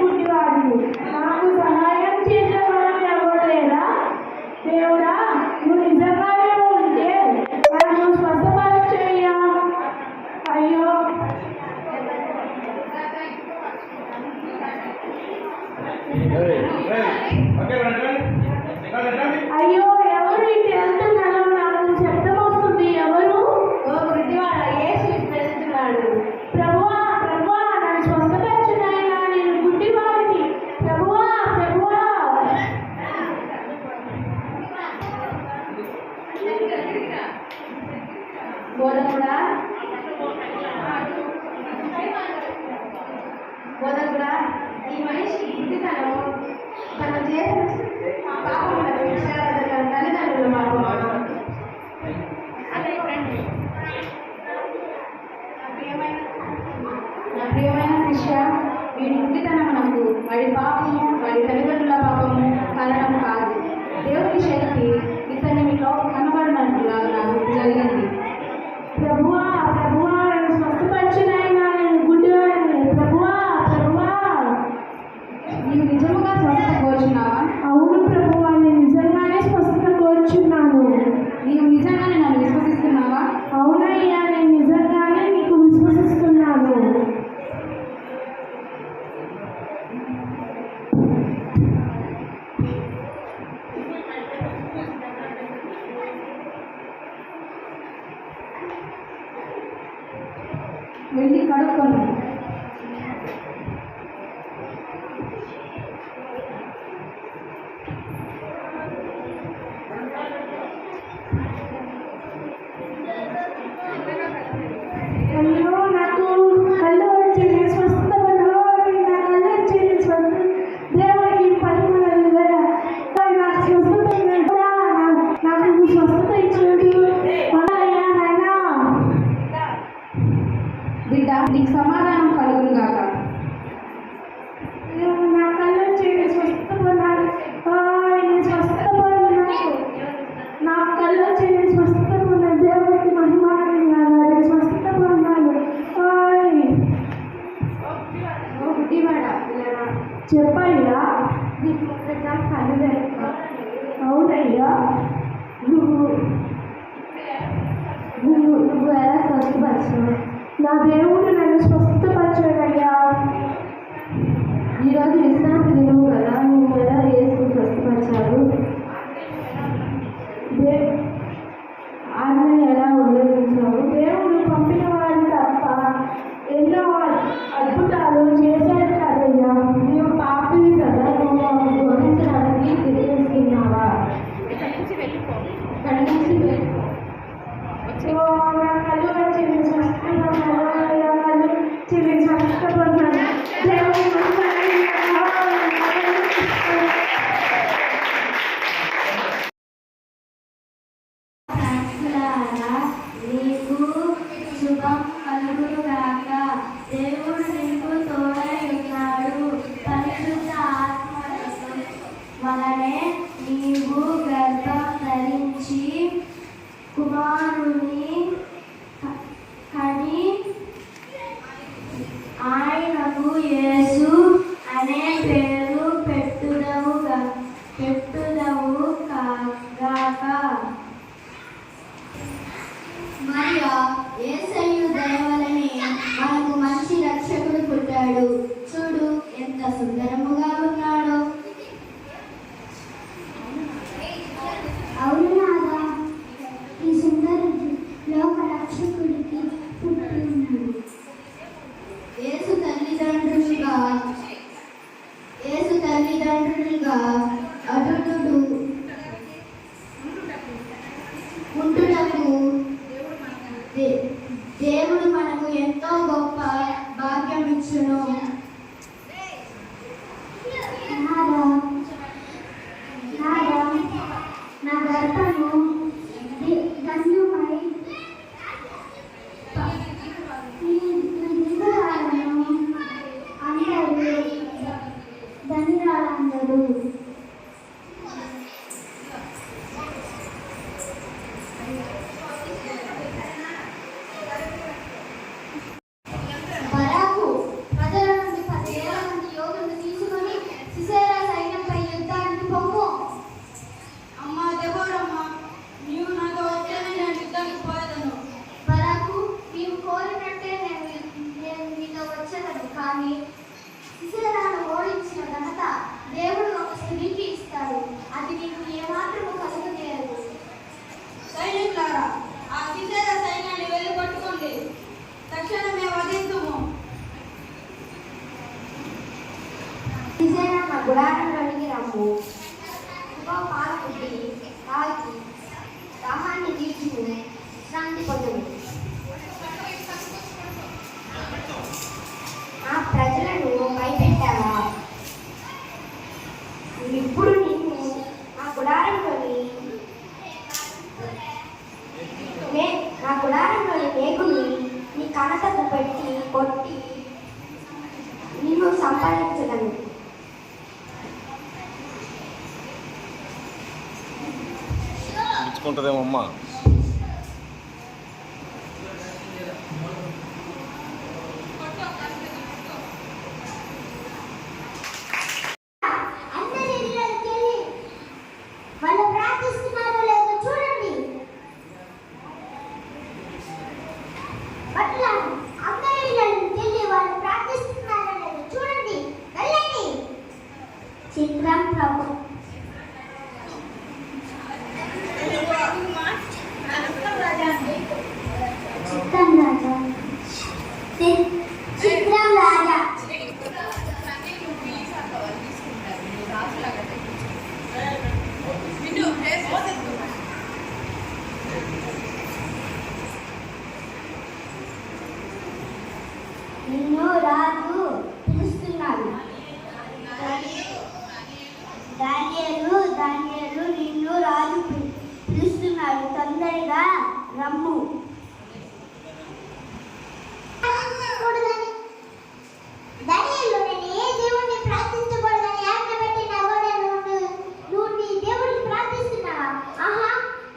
గుడ్డివాడిని, నాకు సహాయం చేసేవాడు ఎవరు లేరా? దేవుడా, నువ్వు నిజంగానే ఉంటే నన్ను స్వస్థపరచయ్యా. అయ్యో అయ్యో, ఎవరు ఇటు వెళ్తున్నారో నాకు శబ్దం వస్తుంది. ఎవరు? ఓ గుడ్డివాడా, యేసు వెళ్తున్నాడు. ప్రభువా, ప్రభువా, నన్ను స్వస్థపరచునాయనా, నేను గుడ్డివాడిని. ప్రభువా, ప్రభువా. బోధకుడా, బోధకుడా, ఈ మనిషి గుడ్డితనం తను చేసిన పాపం తల్లిదండ్రుల పాపం. నా ప్రియమైన శిష్య, వీడి గుడ్డితనమునకు వాడి పాపము, వాడి తల్లిదండ్రుల పాపము కారణం కాదు. దేవుని శక్తి ఇతన్ని మీలో కనబడినట్లుగా నాకు జరిగింది. ప్రభువా, ప్రభువా, నన్ను స్వస్థపరచునాయనా, నేను గుడ్డివాడిని. ప్రభువా, ప్రభువా. నీవు నిజముగా స్వస్థత కోరుచున్నావా? అవును ప్రభువా, నేను నిజంగానే స్వస్థత కోరుచున్నాను. నీవు నిజంగానే నన్ను విశ్వసిస్తున్నావా? అవునయ్యా, నేను నిజంగానే నీకు విశ్వసిస్తున్నాను. వెళ్ళి కడుక్కొని అయ్యో, నాకు కళ్ళు వచ్చింది, స్వస్థత పొందాలి. నా కళ్ళు వచ్చింది, స్వస్థత. దేవుడికి పనిముట్లు కదా, నాకు స్వస్థత ఉంది. నాకు స్వస్థత ఇచ్చాడు. అయ్యా నాయనా. బిడ్డ, నీకు సమాధానం కలుగును గాక. అయ్యో, నా కళ్ళు వచ్చింది, స్వస్థత పొందాలి. నేను స్వస్థత పొందాను. నా కళ్ళు వచ్చింది, స్వస్థత పొందాలి. దేవుడికి మహిమాలి కాదు, స్వస్థత పొందాలి. ఓ గుడ్డివాడా, చెప్పయ్యా. నీకు ఒకసారి కళ్ళు తెరుక్కో. అవునయ్యా. నువ్వు ఎలా స్వస్థపరచు? నా దేవుడు నన్ను స్వస్థపరచాడయ్యా. ఈరోజు విశ్రాంతి దినము కదా, నువ్వు ఎలా యేసు స్వస్థపరిచాడు? ఆయన ఎలా ఉల్లంఘించావు? దేవుడు పంపిన వారు తప్ప ఎన్నో అద్భుతాలు చేశాడు కదయ్యా. నీవు పాపివి కదా, నువ్వు బోధించడానికి తిరిగేస్తున్నావా? ఇక్కడి నుంచి వెళ్ళిపో. ఓ, నా కళ్ళు వచ్చింది, స్వస్థపడ్డాను. నా కళ్ళు వచ్చింది, స్వస్థపడ్డాను. దేవుడి మహిమని నీకు శుభం కలుగునుగాక. దేవుడు నీకు తోడై ఉన్నాడు. పరిశుద్ధ ఆత్మ వలనే నీవు గర్భం ధరించి కుమారుని కని ఆయనకు యేసు అనే పేరు పెట్టుదవు గాక. మరియు యేసయ్య దయ వలనే మనకు మంచి రక్షకుడు పుట్టాడు. చూడు ఎంత సుందరముగా ఉన్నాడో. అవును నాదా, ఈ సుందర లోక రక్షకుడికి పుట్టి ఉన్నాడు. యేసు తల్లిదండ్రులుగా అటుడు ఉంటుటకు దేవుడు మనకు ఎంతో గొప్ప భాగ్యం ఇచ్చును. నా గర్భము ధన్యమై అందరూ ధన్యురాలందరూ. మెచ్చుకుంటుందేమో అమ్మ. వాళ్ళు ప్రార్థిస్తున్నారో లేదో చూడండి. పట్ల అందరి ఇళ్ళకి వెళ్ళి వాళ్ళు ప్రార్థిస్తున్నారో లేదో చూడండి. వెళ్ళండి. చిత్రం ప్రభు. చిత్రం రాజా. చిత్రం రాజా. నిన్ను రాజు పిలుస్తున్నాడు. దానియేలు నిన్ను రాజు పిలుస్తున్నాడు. తొందరగా రమ్ము. దానియేలు, నేను ఏ దేవుణ్ణి ప్రార్థించకూడదని ఆజ్ఞ పెట్టినా కూడా నువ్వు నీ దేవుడిని ప్రార్థిస్తున్నావా? ఆహా,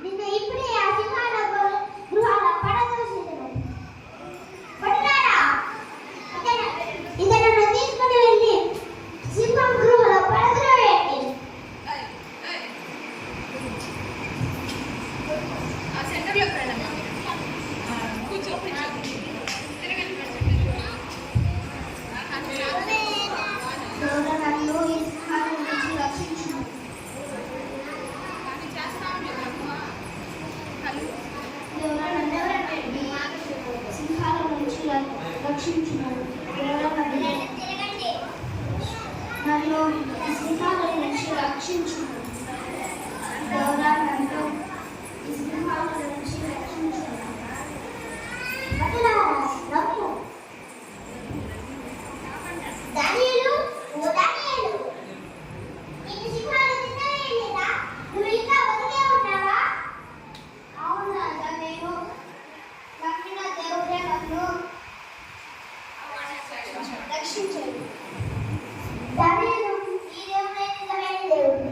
నిన్ను ఇప్పుడే ఆ సింహాల గృహాల పడదోసేదను. పట్టారా, ఇతను తీసుకుని వెళ్ళి సింహం గృహలో పడద్రోయండి. నన్ను ఈ సింహాల నుంచి రక్షించు. సింహాల నుంచి రక్షించున్నాడు. నన్ను ఈ సింహాల నుంచి రక్షించున్నాడు. దేవరా, నన్ను ఈ సింహాల నుంచి రక్షించున్నాడు. దానియేలు, ఓ దానియేలు, నీకు సింహాలు తినలేదా? నువ్వు ఇంకా బతికే ఉన్నావా? అవును రాజా, నేను నమ్మిన దేవుడే నన్ను రక్షించాడు. దానియేలు, ఈ దేవుడే నిజమైన దేవుడు.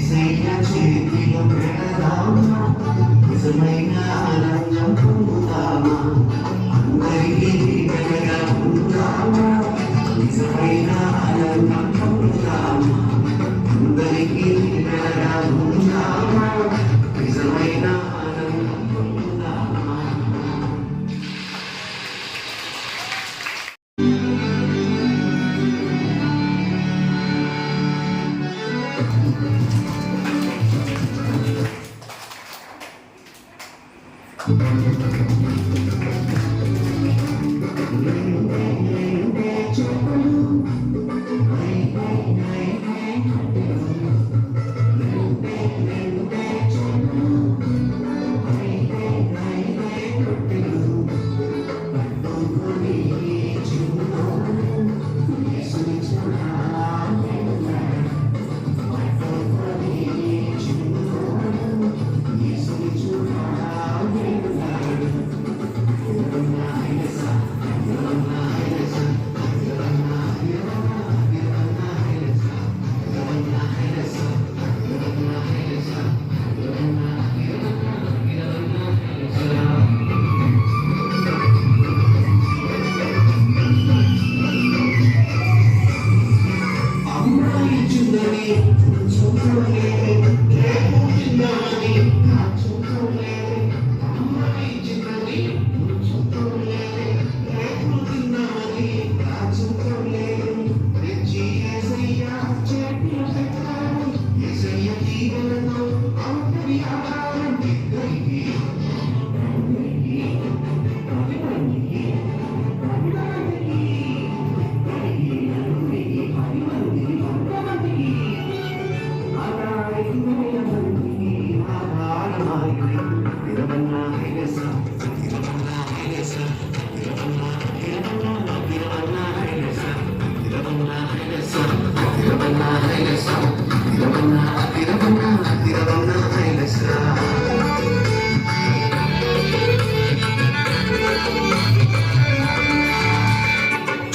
Say చేతిలో పెడదామా నిజమైన ఆనందం పొందుతామా అందరికీ వెనగా ఉందామా నిజమైన ఆనందం పొందుతామా అందరికీ వెనగా ఉందామా నిజమైన ఆనందం పొందుతామా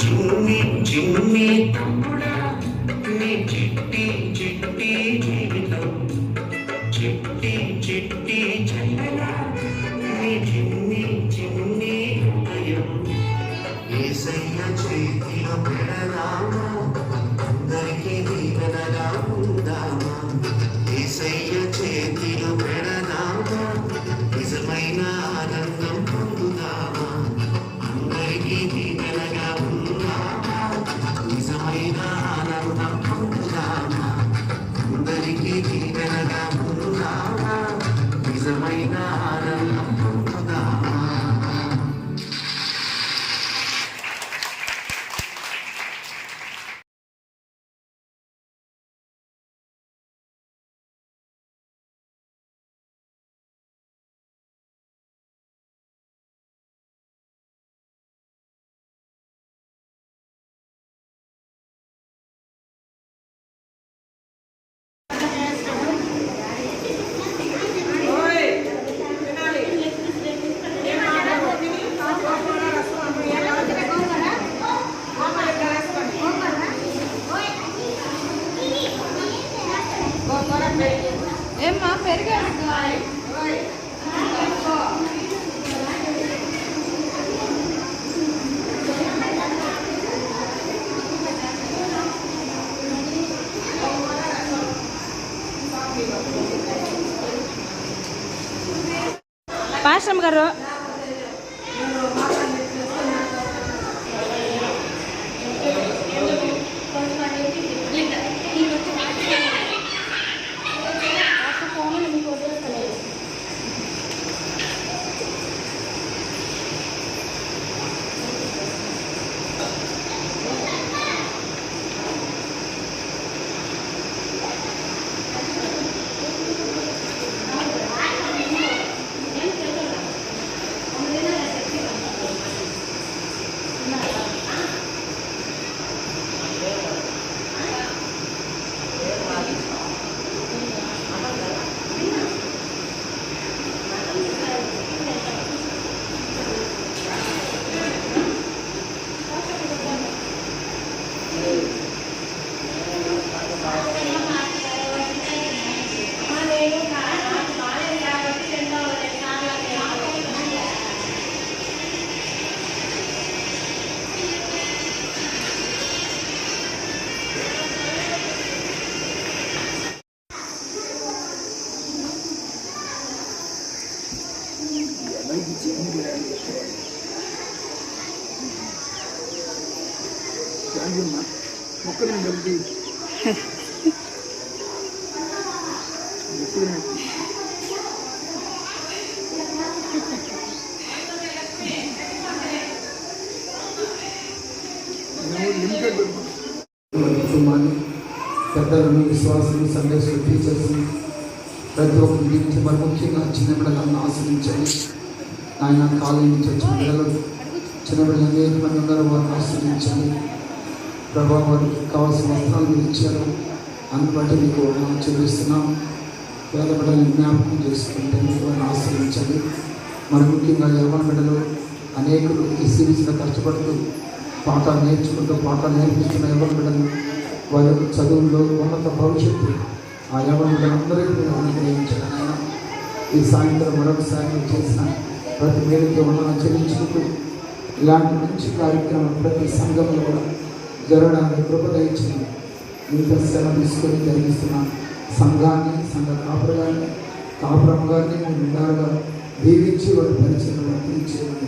చిన్ని చిన్ని తమ్ముడా నీ చిట్టి చిట్టి జీవితం చిట్టి చిట్టి చెల్లెలా నీ చిన్ని చిన్ని హృదయం యేసయ్య చేతిలో పెడదామా అందరికీ దీవెనగా ఉందామా యేసయ్య చేతిలో పెడదామా నిజమైన ఆనందం పొందుదామా అందరికీ దీవెనగా ఉందామా నిజమైన ఆనందం పొందుదామా అందరికీ దీవెనగా ఉందామా నిజమైన ఆనందం పొందుదామా ఏమ్మా పెరిగాడు పాశ్రమ్ గారు మొక్కలు కలిపి కుటుంబాన్ని పెద్దలను విశ్వాసులు సందేశాలు టీచర్స్ ప్రతి ఒక్కరి దీనికి మరి ముఖ్యంగా చిన్న పిల్లలను ఆశ్రయించండి. ఆయన కాలేజీ నుంచి వచ్చిన పిల్లలు చిన్న పిల్లలు అనేక మంది ఉన్నారు, వారిని ఆశ్రయించండి. ప్రభావ వారికి కావాల్సిన వస్త్రాలు మీరు ఇచ్చారు, అందుని బట్టి మీకు మనం చెల్లిస్తున్నాం. పేద బిడ్డలను జ్ఞాపకం చేసుకుంటే మీకు వారిని ఆశ్రయించండి. మరి ముఖ్యంగా యవ్వన బిడ్డలు అనేకులు ఈ సిరీస్లో కష్టపడుతూ పాఠాలు నేర్చుకుంటూ పాఠాలు నేర్పిస్తున్న యవ్వన బిడ్డలు వారి యొక్క చదువుల్లో ఉన్నత భవిష్యత్తు ఆ యవ్వన బిడ్డలందరికీ మీరు అనుగ్రహించండి. ఆయన ఈ సాయంత్రం మరొకసారి మీరు చేసిన ప్రతి మేలుకి వందనాలు చెల్లించుకుంటూ ఇలాంటి మంచి కార్యక్రమం ప్రతి సంఘంలో కూడా జరగడానికి కృప దయచేయండి. మీతో శ్రమ తీసుకొని జరిగిస్తున్న సంఘాన్ని, సంఘ కాపురాన్ని, కాపురం గారిని మీరు నిండారుగా దీవించి వారి పరిచయం తీర్చేయండి.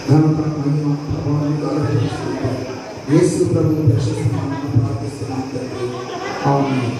ఘనత మహిమ ప్రభావాన్ని ఆలోచిస్తుంటారు. యేసు ప్రభువు ప్రశస్తనామమున ప్రార్థిస్తున్నాము తండ్రి. ఆమేన్.